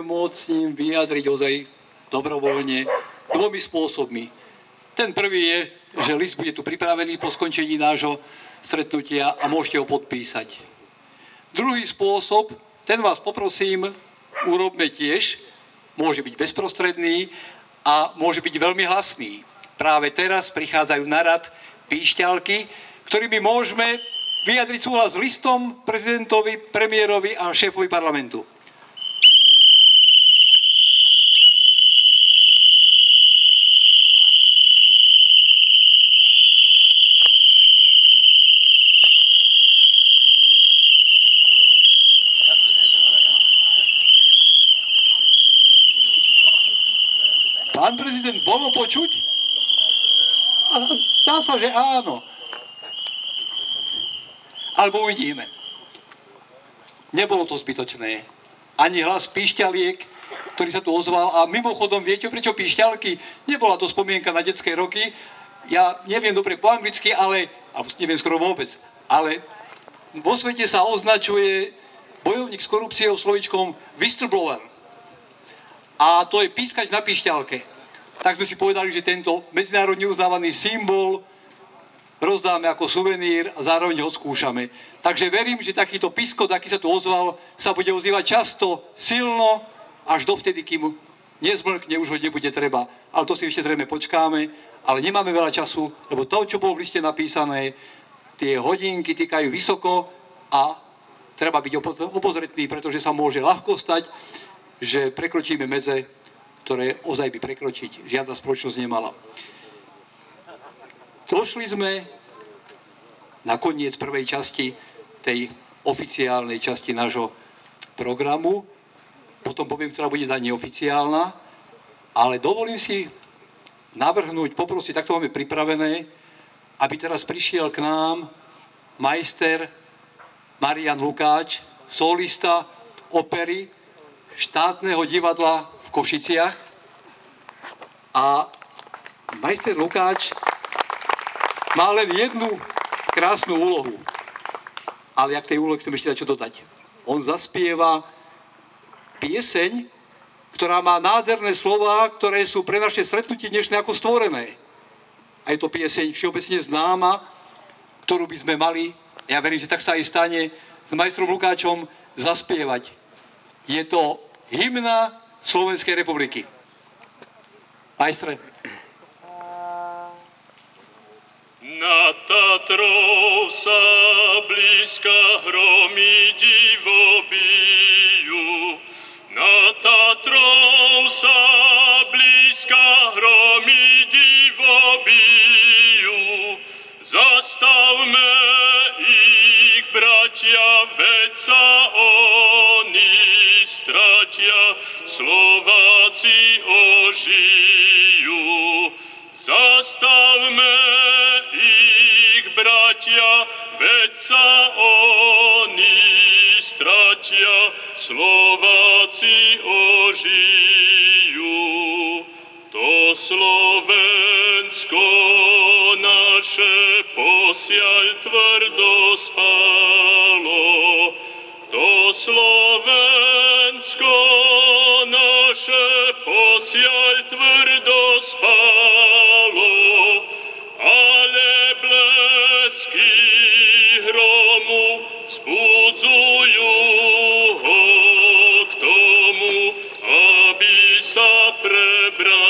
môcť s ním vyjadriť ozaj dobrovoľne dvomi spôsobmi. Ten prvý je, že list bude tu pripravený po skončení nášho stretnutia a môžete ho podpísať. Druhý spôsob, ten vás poprosím, urobme tiež, môže byť bezprostredný a môže byť veľmi hlasný. Práve teraz prichádzajú na rad píšťalky, ktorými môžeme vyjadriť súhlas s listom prezidentovi, premiérovi a šéfovi parlamentu. Pán prezident, bolo počuť? Dá sa, že áno. Alebo uvidíme. Nebolo to zbytočné. Ani hlas píšťaliek, ktorý sa tu ozval. A mimochodom, viete prečo píšťalky? Nebola to spomienka na detské roky. Ja neviem dobre po anglicky, ale neviem skoro vôbec. Ale vo svete sa označuje bojovník s korupciou slovíčkom whistleblower. A to je pískať na píšťalke. Tak sme si povedali, že tento medzinárodne uznávaný symbol rozdáme ako suvenír a zároveň ho skúšame. Takže verím, že takýto piskot, aký sa tu ozval, sa bude ozývať často, silno, až dovtedy, kým nezmlkne, už ho nebude treba. Ale to si ešte zrejme počkáme, ale nemáme veľa času, lebo to, čo bolo v liste napísané, tie hodinky týkajú vysoko a treba byť obozretný, pretože sa môže ľahko stať, že prekročíme medze, ktoré ozaj by prekročiť žiadna spoločnosť nemala. Došli sme na koniec prvej časti tej oficiálnej časti nášho programu. Potom poviem, ktorá bude tá neoficiálna, ale dovolím si navrhnúť, poprosiť, takto máme pripravené, aby teraz prišiel k nám majster Marian Lukáč, solista opery Štátneho divadla v Košiciach. A majster Lukáč má len jednu krásnu úlohu. Ale ja k tej úlohe chcem ešte niečo dodať. On zaspieva pieseň, ktorá má nádherné slová, ktoré sú pre naše stretnutie dnešné ako stvorené. A je to pieseň všeobecne známa, ktorú by sme mali, ja verím, že tak sa aj stane, s majstrom Lukáčom zaspievať. Je to hymna Slovenskej republiky. Majstre. Nad Tatrou sa blízka hromy divo bijú. Nad Tatrou sa blízka hromy divo bijú. Zastavme ich, bratia, veď sa oni stratia, Slováci ožijú. Zastavme ich, bratia, veď sa oni stratia, Slováci ožijú. To Slovensko naše posiaľ tvrdo spalo. To Slovensko naše posiaľ tvrdo spalo, ale blesky hromu vzbudzujú ho k tomu, aby sa prebral.